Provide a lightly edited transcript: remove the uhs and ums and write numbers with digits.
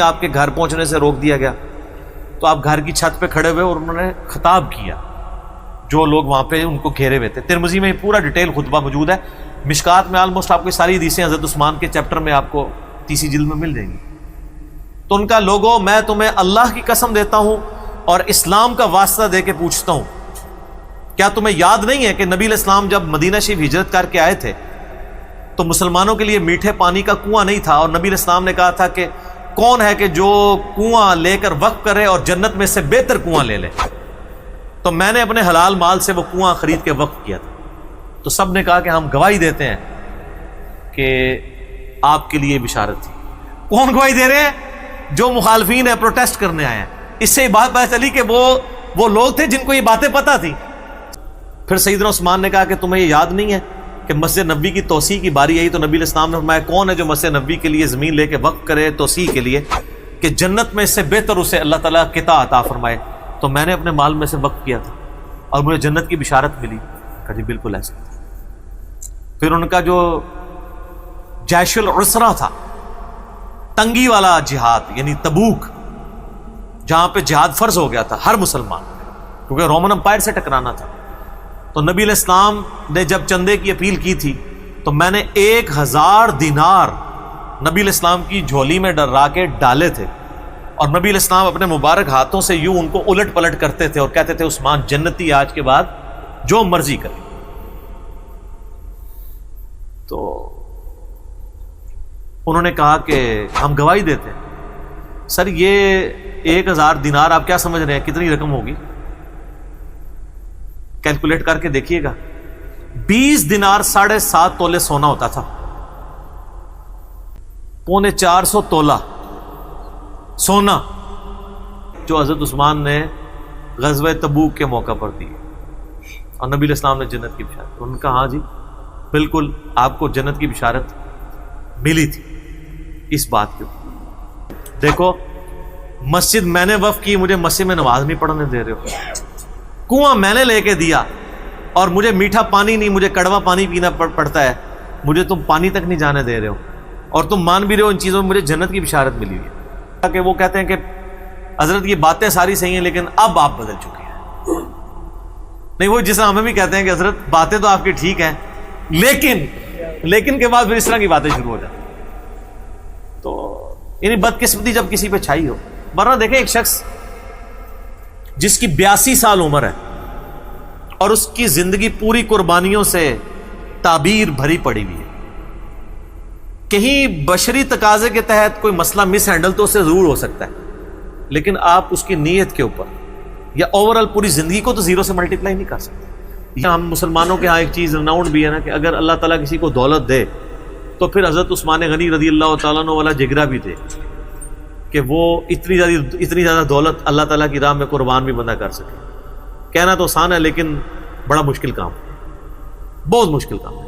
آپ کے گھر پہنچنے سے روک دیا گیا تو آپ گھر کی چھت پہ کھڑے ہوئے اور انہوں نے خطاب کیا جو لوگ وہاں پہ ان کو گھیرے ہوئے تھے. ترمذی میں پورا ڈیٹیل خطبہ موجود ہے. مشکات میں آلموسٹ آپ کو ساری حدیثیں حضرت عثمان کے چیپٹر میں آپ کو تیسری جلد میں مل جائیں گی. تو ان کا لوگوں میں تمہیں اللہ کی قسم دیتا ہوں اور اسلام کا واسطہ دے کے پوچھتا ہوں، کیا تمہیں یاد نہیں ہے کہ نبی علیہ السلام جب مدینہ شریف ہجرت کر کے آئے تھے تو مسلمانوں کے لیے میٹھے پانی کا کنواں نہیں تھا، اور نبی علیہ السلام نے کہا تھا کہ کون ہے کہ جو کنواں لے کر وقف کرے اور جنت میں سے بہتر کنواں لے لے. تو میں نے اپنے حلال مال سے وہ کنواں خرید کے وقف کیا تھا. تو سب نے کہا کہ ہم گواہی دیتے ہیں کہ آپ کے لیے بشارت تھی. کون گواہی دے رہے ہیں؟ جو مخالفین ہیں، پروٹیسٹ کرنے آئے ہیں. اس سے یہ بات پتہ چلی کہ وہ لوگ تھے جن کو یہ باتیں پتہ تھی. پھر سیدنا عثمان نے کہا کہ تمہیں یہ یاد نہیں ہے کہ مسجد نبوی کی توسیع کی باری آئی تو نبی علیہ السلام نے فرمایا کون ہے جو مسجد نبوی کے لیے زمین لے کے وقف کرے توسیع کے لیے کہ جنت میں اس سے بہتر اسے اللہ تعالیٰ قطع عطا فرمائے. تو میں نے اپنے مال میں سے وقف کیا تھا اور مجھے جنت کی بشارت ملی. کہا جی بالکل ایسا. پھر ان کا جو جیش العسرہ تھا، تنگی والا جہاد، یعنی تبوک، جہاں پہ جہاد فرض ہو گیا تھا ہر مسلمان کیونکہ رومن امپائر سے ٹکرانا تھا. تو نبی علیہ السلام نے جب چندے کی اپیل کی تھی تو میں نے 1000 دینار نبی علیہ السلام کی جھولی میں ڈرا کے ڈالے تھے، اور نبی علیہ السلام اپنے مبارک ہاتھوں سے یوں ان کو الٹ پلٹ کرتے تھے اور کہتے تھے عثمان جنتی آج کے بعد جو مرضی کرے. تو انہوں نے کہا کہ ہم گواہی دیتے ہیں. سر یہ 1000 دینار آپ کیا سمجھ رہے ہیں کتنی رقم ہوگی؟ کیلکولیٹ کر کے دیکھیے گا. 20 دینار 7.5 تولے سونا ہوتا تھا، 450 تولہ سونا جو حضرت عثمان نے غزوہ تبوک کے موقع پر دی، اور نبی علیہ السلام نے جنت کی بشارت. انہوں نے کہا ہاں جی بالکل آپ کو جنت کی بشارت ملی تھی اس بات کے. دیکھو مسجد میں نے وقف کی، مجھے مسجد میں نماز نہیں پڑھنے دے رہے ہو. کنواں میں نے لے کے دیا اور مجھے میٹھا پانی نہیں، مجھے کڑوا پانی پینا پڑتا ہے، مجھے تم پانی تک نہیں جانے دے رہے ہو، اور تم مان بھی رہے ہو ان چیزوں میں مجھے جنت کی بشارت ملی ہوئی ہے. کہ وہ کہتے ہیں کہ حضرت یہ باتیں ساری صحیح ہیں لیکن اب آپ بدل چکے ہیں. نہیں، وہ جس طرح ہمیں بھی کہتے ہیں کہ حضرت باتیں تو آپ کی ٹھیک ہیں لیکن کے بعد پھر اس طرح کی باتیں شروع ہو جاتی. تو یعنی بدقسمتی جب کسی پہ چھائی ہو. ورنہ دیکھیں ایک شخص جس کی 82 سال عمر ہے اور اس کی زندگی پوری قربانیوں سے تعبیر بھری پڑی ہوئی ہے، کہیں بشری تقاضے کے تحت کوئی مسئلہ مس ہینڈل تو اس سے ضرور ہو سکتا ہے، لیکن آپ اس کی نیت کے اوپر یا اوورآل پوری زندگی کو تو زیرو سے ملٹیپلائی نہیں کر سکتے. ہم مسلمانوں کے ہاں ایک چیز رناؤنڈ بھی ہے نا کہ اگر اللہ تعالیٰ کسی کو دولت دے تو پھر حضرت عثمان غنی رضی اللہ تعالیٰ عنہ والا جگرا بھی تھے کہ وہ اتنی زیادہ دولت اللہ تعالیٰ کی راہ میں قربان بھی بندہ کر سکے. کہنا تو آسان ہے لیکن بڑا مشکل کام ہے، بہت مشکل کام ہے.